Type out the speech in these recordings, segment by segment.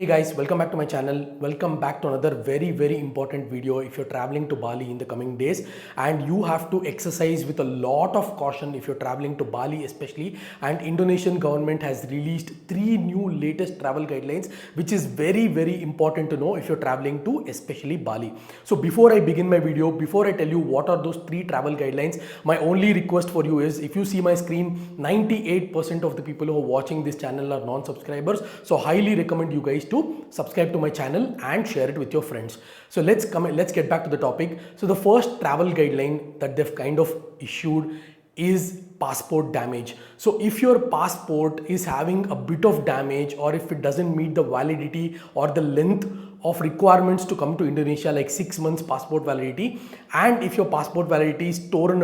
Hey guys, welcome back to my channel. Welcome back to another very important video. If you're traveling to Bali in the coming days, and you have to exercise with a lot of caution if you're traveling to Bali especially, and Indonesian government has released 3 new latest travel guidelines which is very important to know if you're traveling to especially Bali. So before I begin my video, before I tell you what are those 3 travel guidelines, my only request for you is, if you see my screen, 98% of the people who are watching this channel are non-subscribers. So highly recommend you guys to subscribe to my channel and share it with your friends. So let's get back to the topic. So the first travel guideline that they've kind of issued is passport damage. So if your passport is having a bit of damage, or if it doesn't meet the validity or the length of requirements to come to Indonesia, like 6 months passport validity, and if your passport validity is torn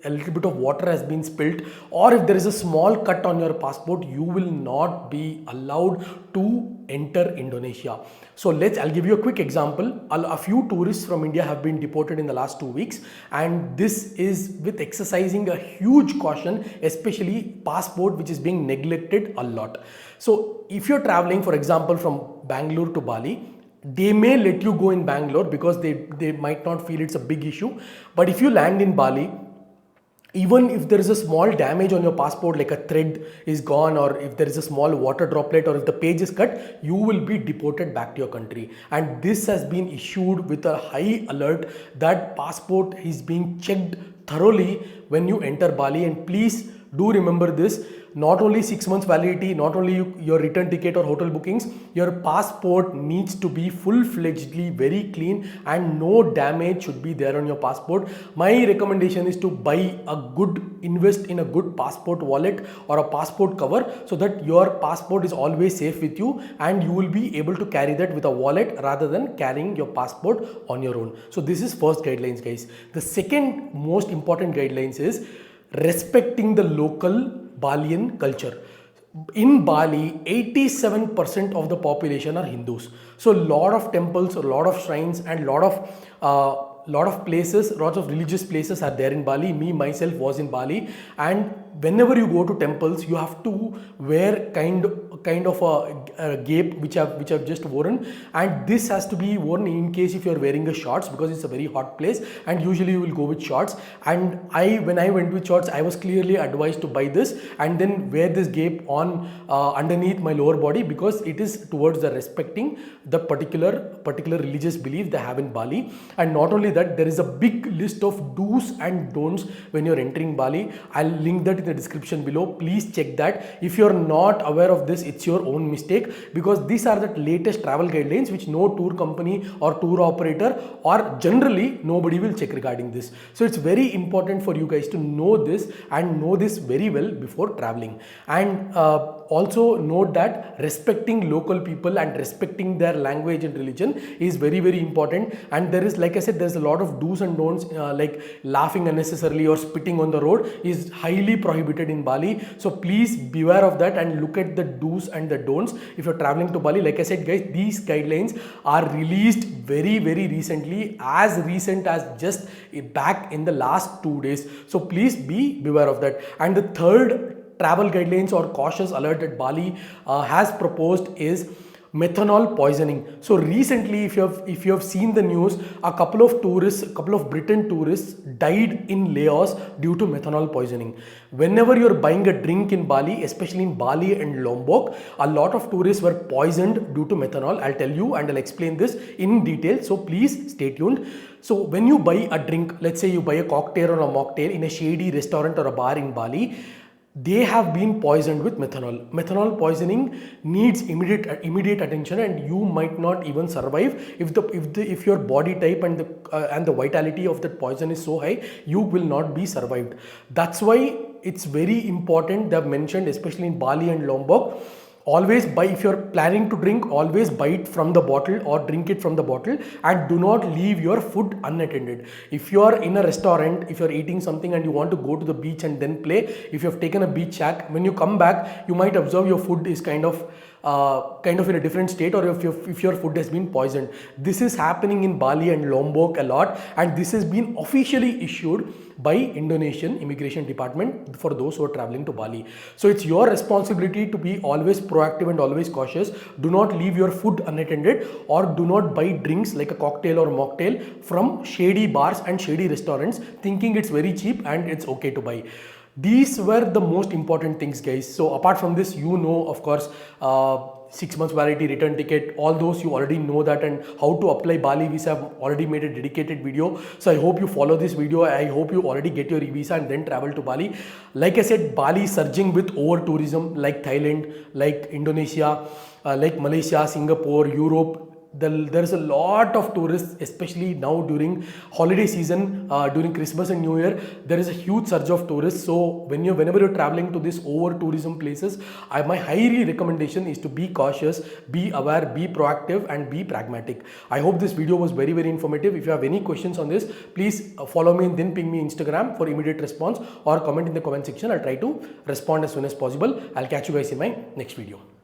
a little bit of water has been spilt, or if there is a small cut on your passport, you will not be allowed to enter Indonesia. So I'll give you a quick example. A few tourists from India have been deported in the last 2 weeks, and this is with exercising a huge caution, especially passport, which is being neglected a lot. So if you're traveling, for example, from Bangalore to Bali, they may let you go in Bangalore because they might not feel it's a big issue. But if you land in Bali, even if there is a small damage on your passport, like a thread is gone, or if there is a small water droplet, or if the page is cut, you will be deported back to your country. And this has been issued with a high alert that passport is being checked thoroughly when you enter Bali. And please do remember this: not only 6 months validity, not only your return ticket or hotel bookings, your passport needs to be full-fledgedly very clean, and no damage should be there on your passport. My recommendation is to invest in a good passport wallet or a passport cover, so that your passport is always safe with you, and you will be able to carry that with a wallet rather than carrying your passport on your own. So this is first guidelines, guys. The second most important guidelines is respecting the local Balian culture. In Bali, 87% of the population are Hindus. So a lot of temples, a lot of shrines, and lot of places, lots of religious places are there in Bali. Me myself was in Bali, and whenever you go to temples, you have to wear kind of a gape, which I've just worn, and this has to be worn in case if you're wearing a shorts, because it's a very hot place, and usually you will go with shorts. And when I went with shorts, I was clearly advised to buy this and then wear this gape on underneath my lower body, because it is towards the respecting the particular religious belief they have in Bali. And not only that, there is a big list of do's and don'ts when you're entering Bali. I'll link that in the description below. Please check that. If you're not aware of this, it's your own mistake, because these are the latest travel guidelines which no tour company or tour operator or generally nobody will check regarding this. So it's very important for you guys to know this and know this very well before traveling. And also note that respecting local people and respecting their language and religion is very important. And there is, like I said, there's a lot of do's and don'ts, like laughing unnecessarily or spitting on the road is highly prohibited in Bali. So please beware of that and look at the do's and the don'ts if you're traveling to Bali. Like I said, guys, these guidelines are released very recently, as recent as just back in the last 2 days. So please beware of that. And the third travel guidelines or cautious alert that Bali has proposed is methanol poisoning. So recently, if you have seen the news, a couple of Britain tourists died in Laos due to methanol poisoning. Whenever you're buying a drink in Bali, especially in Bali and Lombok, a lot of tourists were poisoned due to methanol. I'll tell you and I'll explain this in detail, so please stay tuned. So when you buy a drink, let's say you buy a cocktail or a mocktail in a shady restaurant or a bar in Bali, they have been poisoned with methanol. Methanol poisoning needs immediate attention, and you might not even survive if your body type and the vitality of that poison is so high, you will not be survived. That's why it's very important. They've mentioned, especially in Bali and Lombok, always buy, if you're planning to drink, always buy it from the bottle or drink it from the bottle, and do not leave your food unattended. If you're in a restaurant, if you're eating something and you want to go to the beach and then play, if you have taken a beach shack, when you come back, you might observe your food is kind of kind of in a different state, or if your food has been poisoned. This is happening in Bali and Lombok a lot, and this has been officially issued by Indonesian Immigration Department for those who are traveling to Bali. So it's your responsibility to be always proactive and always cautious. Do not leave your food unattended, or do not buy drinks like a cocktail or mocktail from shady bars and shady restaurants thinking it's very cheap and it's okay to buy. These were the most important things, guys. So apart from this, of course, 6 months validity, return ticket, all those you already know that, and how to apply Bali visa, I've already made a dedicated video. So I hope you follow this video. I hope you already get your e-visa and then travel to Bali. Like I said, Bali is surging with over tourism, like Thailand, like Indonesia, like Malaysia, Singapore, Europe. There's a lot of tourists, especially now during holiday season, during Christmas and New Year. There is a huge surge of tourists. So whenever you're traveling to these over tourism places, my highly recommendation is to be cautious, be aware, be proactive, and be pragmatic. I hope this video was very, very informative. If you have any questions on this, please follow me and then ping me Instagram for immediate response, or comment in the comment section. I'll try to respond as soon as possible. I'll catch you guys in my next video.